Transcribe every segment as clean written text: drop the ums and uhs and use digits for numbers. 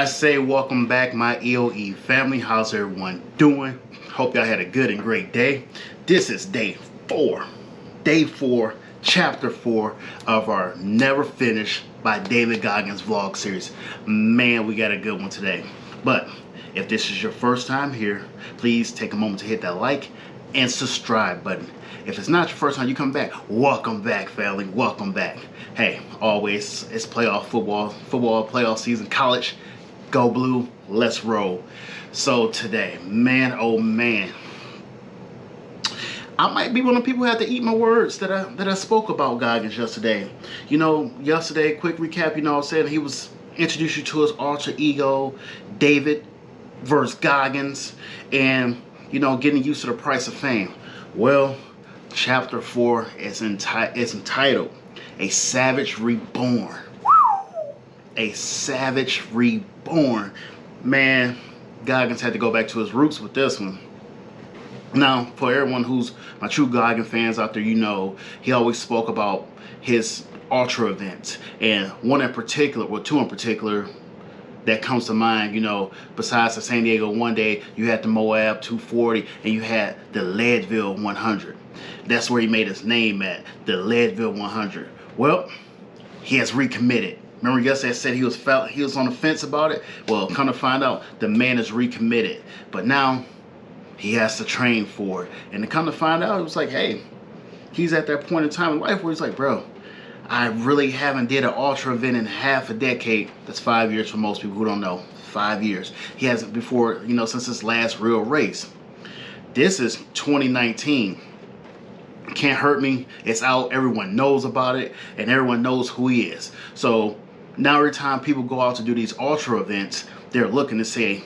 I say welcome back, my EOE family. How's everyone doing? Hope y'all had a good and great day. This is day four, chapter 4 of our Never Finished by David Goggins vlog series. Man, we got a good one today. But if this is your first time here, please take a moment to hit that like and subscribe button. If it's not your first time you come back, welcome back, family. Welcome back. Hey, always, it's playoff football playoff season, college. Go blue, let's roll. So today, man, oh man, I might be one of the people who have to eat my words that I spoke about Goggins yesterday. You know, yesterday, quick recap, you know, I said he was introduced you to his alter ego, David versus Goggins, and, you know, getting used to the price of fame. Well, chapter 4 is entitled A Savage Reborn. A Savage Reborn. Man, Goggins had to go back to his roots with this one. Now, for everyone who's my true Goggins fans out there, you know, he always spoke about his ultra events. And one in particular, well, two in particular, that comes to mind, you know, besides the San Diego one day, you had the Moab 240 and you had the Leadville 100. That's where he made his name at, the Leadville 100. Well, he has recommitted. Remember yesterday I said he was on the fence about it? Well, come to find out, the man is recommitted. But now he has to train for it. And to come to find out, it was like, hey, he's at that point in time in life where he's like, bro, I really haven't did an ultra event in half a decade. That's 5 years for most people who don't know. 5 years. He hasn't before, you know, since his last real race. This is 2019. Can't Hurt Me. It's out. Everyone knows about it. And everyone knows who he is. So now every time people go out to do these ultra events, they're looking to say,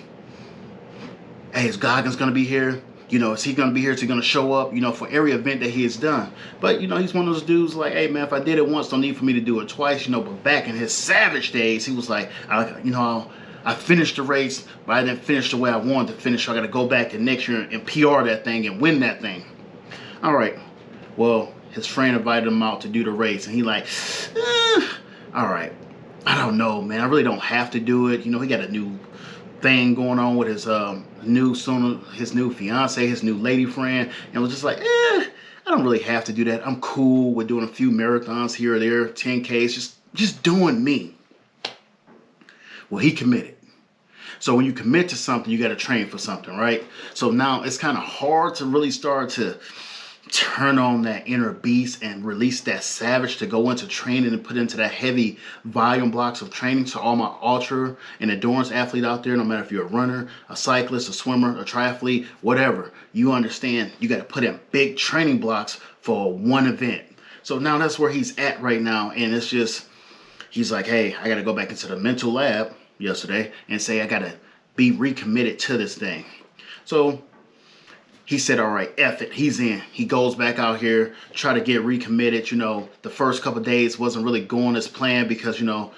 hey, is Goggins going to be here? You know, is he going to be here? Is he going to show up, you know, for every event that he has done? But, you know, he's one of those dudes like, hey, man, if I did it once, don't need for me to do it twice, you know. But back in his savage days, he was like, I finished the race, but I didn't finish the way I wanted to finish. So I got to go back the next year and PR that thing and win that thing. All right. Well, his friend invited him out to do the race, and he like, all right, I don't know, man. I really don't have to do it. You know, he got a new thing going on with his new fiance, his new lady friend, and was just like, I don't really have to do that. I'm cool with doing a few marathons here or there, 10Ks, just doing me. Well, he committed. So when you commit to something, you got to train for something, right? So now it's kind of hard to really start to turn on that inner beast and release that savage to go into training and put into that heavy volume blocks of training. To all my ultra and endurance athlete out there, no matter if you're a runner, a cyclist, a swimmer, a triathlete, whatever, you understand you got to put in big training blocks for one event. So now that's where he's at right now, and it's just, he's like, hey, I got to go back into the mental lab yesterday and say I got to be recommitted to this thing. So he said, all right, F it, he's in. He goes back out here, try to get recommitted. You know, the first couple of days wasn't really going as planned because, you know,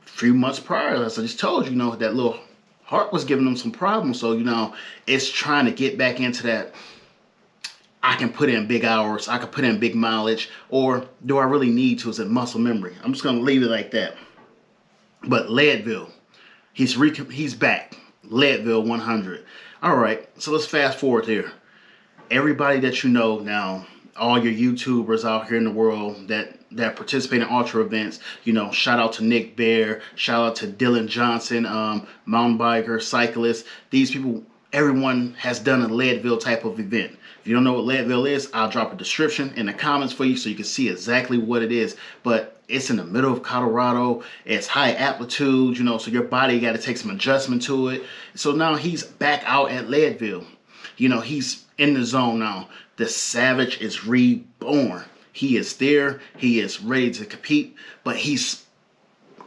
a few months prior, as I just told you, you know, that little heart was giving him some problems. So, you know, it's trying to get back into that, I can put in big hours, I can put in big mileage, or do I really need to? Is it muscle memory? I'm just going to leave it like that. But Leadville, he's back. Leadville 100. All right, so let's fast forward here. Everybody that you know now, all your YouTubers out here in the world that participate in ultra events, you know, shout out to nickbare, shout out to Dylan Johnson, mountain biker, cyclist. These people, everyone has done a Leadville type of event. If you don't know what Leadville is, I'll drop a description in the comments for you so you can see exactly what it is. But it's in the middle of Colorado. It's high amplitude, you know, so your body got to take some adjustment to it. So now he's back out at Leadville. You know, he's in the zone now. The savage is reborn. He is there. He is ready to compete, but he's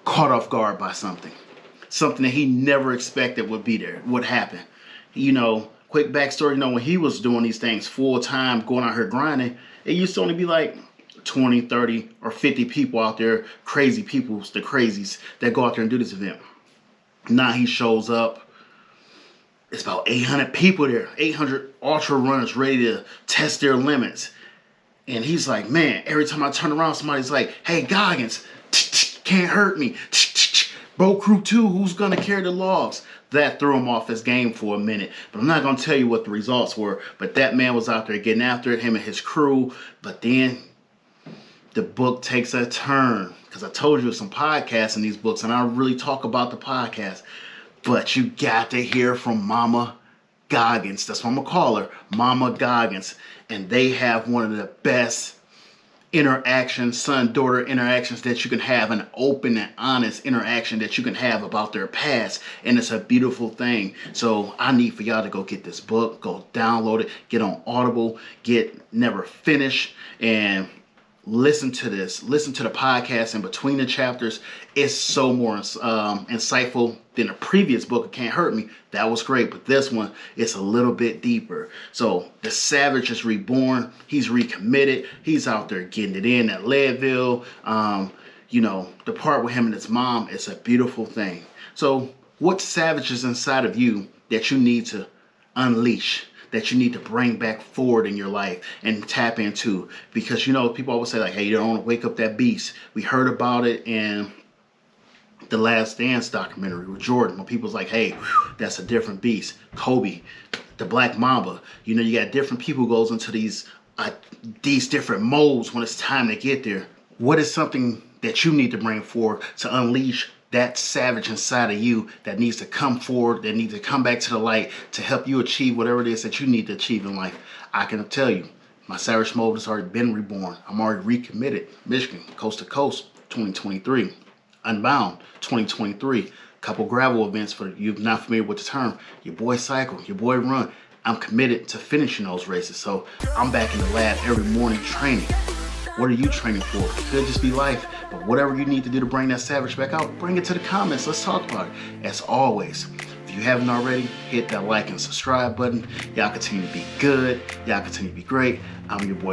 caught off guard by something. Something that he never expected would be there, would happen. You know, quick backstory, you know, when he was doing these things full time, going out here grinding, it used to only be like 20, 30, or 50 people out there, crazy people, the crazies that go out there and do this event. Now he shows up. It's about 800 people there, 800 ultra runners ready to test their limits. And he's like, man, every time I turn around, somebody's like, hey, Goggins, can't hurt me. Bro Crew 2, who's gonna carry the logs? That threw him off his game for a minute. But I'm not gonna tell you what the results were. But that man was out there getting after it, him and his crew. But then the book takes a turn. Because I told you some podcasts in these books, and I really talk about the podcast. But you got to hear from Mama Goggins. That's what I'm gonna call her, Mama Goggins. And they have one of the best interactions, son-daughter interactions that you can have, an open and honest interaction that you can have about their past, and it's a beautiful thing. So I need for y'all to go get this book, go download it, get on Audible, get Never Finished, and listen to this. Listen to the podcast in between the chapters. It's so more insightful than the previous book, It Can't Hurt Me. That was great, but this one, it's a little bit deeper. So the Savage is reborn. He's recommitted. He's out there getting it in at Leadville. The part with him and his mom, it's a beautiful thing. So what savage is inside of you that you need to unleash, that you need to bring back forward in your life and tap into? Because people always say like, hey, you don't want to wake up that beast. We heard about it in the Last Dance documentary with Jordan, when people's like, hey, that's a different beast. Kobe, the Black Mamba. You got different people goes into these different modes when it's time to get there. What is something that you need to bring forward to unleash that savage inside of you that needs to come forward, that needs to come back to the light to help you achieve whatever it is that you need to achieve in life? I can tell you, my savage mode has already been reborn. I'm already recommitted. Michigan, coast to coast, 2023. Unbound, 2023. Couple gravel events for you not familiar with the term. Your boy cycle, your boy run. I'm committed to finishing those races. So I'm back in the lab every morning training. What are you training for? It could just be life, but whatever you need to do to bring that savage back out, bring it to the comments. Let's talk about it. As always, if you haven't already, hit that like and subscribe button. Y'all continue to be good. Y'all continue to be great. I'm your boy